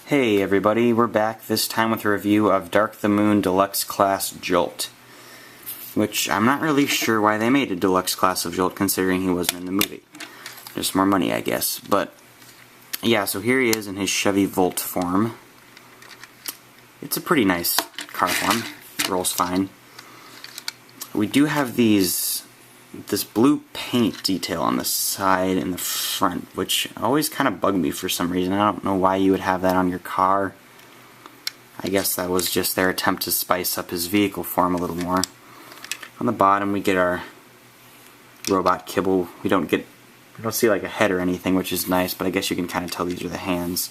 Hey everybody, we're back this time with a review of Dark the Moon Deluxe Class Jolt. Which, I'm not really sure why they made a Deluxe Class of Jolt considering he wasn't in the movie. Just more money, I guess. But, yeah, so here he is in his Chevy Volt form. It's a pretty nice car form. Rolls fine. We do have this blue paint detail on the side and the front, which always kind of bugged me for some reason. I don't know why you would have that on your car. I guess that was just their attempt to spice up his vehicle form a little more. On the bottom we get our robot kibble. We don't see like a head or anything, which is nice, but I guess you can kind of tell these are the hands.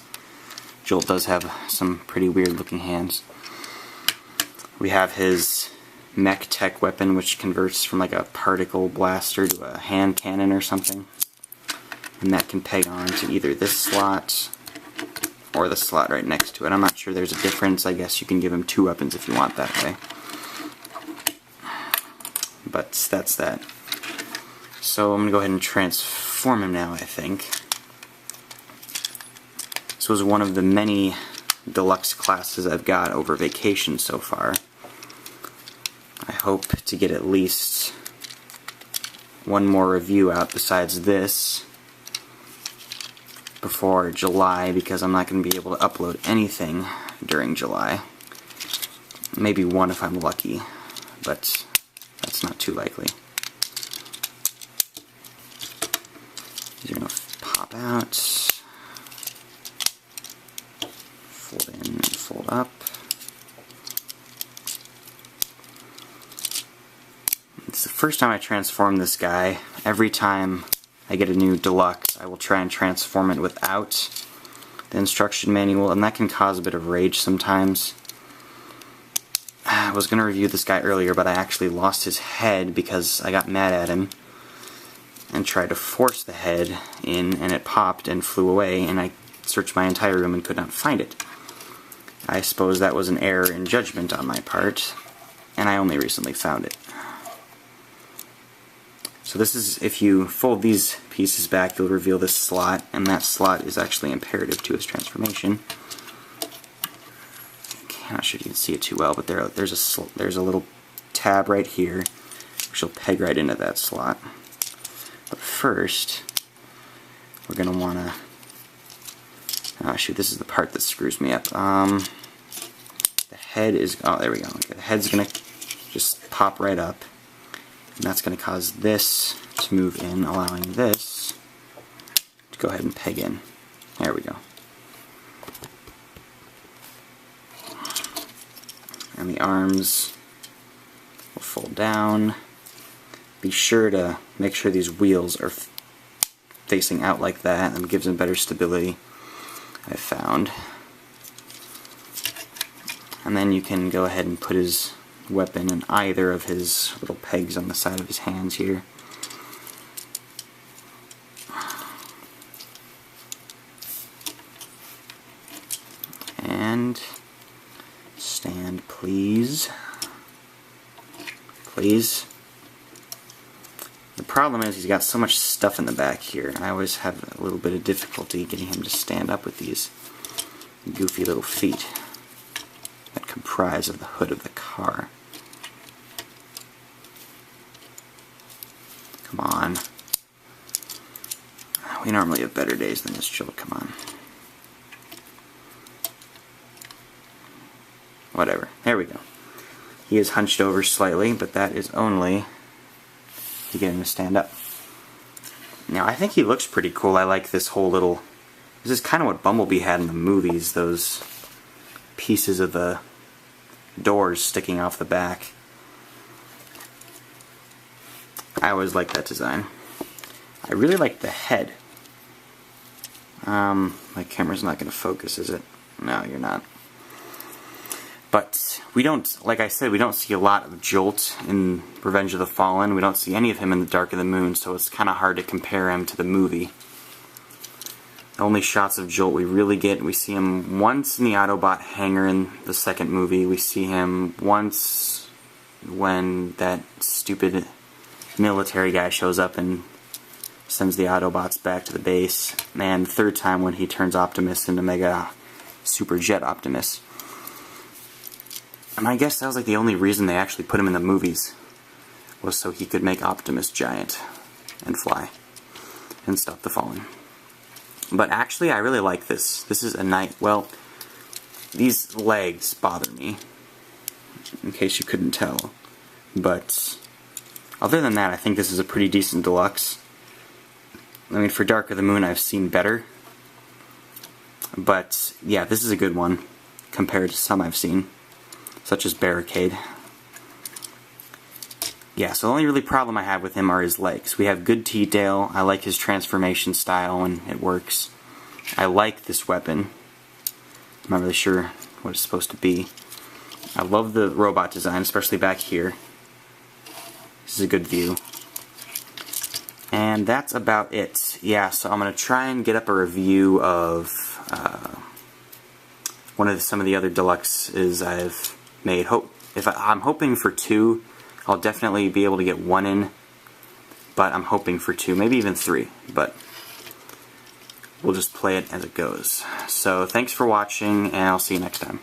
Jolt does have some pretty weird looking hands. We have his mech tech weapon, which converts from like a particle blaster to a hand cannon or something. And that can peg on to either this slot or the slot right next to it. I'm not sure there's a difference. I guess you can give him two weapons if you want that way. But that's that. So I'm going to go ahead and transform him now, I think. This was one of the many deluxe classes I've got over vacation so far. I hope to get at least one more review out besides this before July, because I'm not going to be able to upload anything during July. Maybe one if I'm lucky, but that's not too likely. These are going to pop out, fold in, fold up. It's the first time I transform this guy. Every time I get a new deluxe, I will try and transform it without the instruction manual, and that can cause a bit of rage sometimes. I was going to review this guy earlier, but I actually lost his head because I got mad at him and tried to force the head in, and it popped and flew away, and I searched my entire room and could not find it. I suppose that was an error in judgment on my part, and I only recently found it. So this is, if you fold these pieces back, you'll reveal this slot, and that slot is actually imperative to his transformation. I'm not sure if you can see it too well, but there's a little tab right here, which will peg right into that slot. But first, we're going to want to... Oh shoot, this is the part that screws me up. The head is... Oh, there we go. Okay, the head's going to just pop right up. And that's going to cause this to move in, allowing this to go ahead and peg in. There we go. And the arms will fold down. Be sure to make sure these wheels are facing out like that, and gives them better stability, I've found. And then you can go ahead and put his weapon in either of his little pegs on the side of his hands here. And stand, please. Please. The problem is he's got so much stuff in the back here. I always have a little bit of difficulty getting him to stand up with these goofy little feet that comprise of the hood of the car. Come on. We normally have better days than this, Jolt. Come on. Whatever. There we go. He is hunched over slightly, but that is only to get him to stand up. Now, I think he looks pretty cool. I like this whole little... This is kind of what Bumblebee had in the movies, those pieces of the doors sticking off the back. I always liked that design. I really like the head. My camera's not going to focus, is it? No, you're not. But we don't, like I said, we don't see a lot of Jolt in Revenge of the Fallen. We don't see any of him in the Dark of the Moon, so it's kind of hard to compare him to the movie. The only shots of Jolt we really get, we see him once in the Autobot hangar in the second movie. We see him once when that stupid military guy shows up and sends the Autobots back to the base. And the third time when he turns Optimus into Mega Super Jet Optimus. And I guess that was like the only reason they actually put him in the movies, was so he could make Optimus giant and fly and stop the falling. But actually, I really like this. This is a nice, well, these legs bother me, in case you couldn't tell. But other than that, I think this is a pretty decent deluxe. I mean, for Dark of the Moon, I've seen better. But yeah, this is a good one compared to some I've seen, such as Barricade. Yeah, so the only really problem I have with him are his legs. We have good detail. I like his transformation style and it works. I like this weapon. I'm not really sure what it's supposed to be. I love the robot design, especially back here. This is a good view. And that's about it. Yeah, so I'm going to try and get up a review of some of the other deluxes I've made. I'm hoping for 2. I'll definitely be able to get 1 in, but I'm hoping for 2, maybe even 3, but we'll just play it as it goes. So thanks for watching, and I'll see you next time.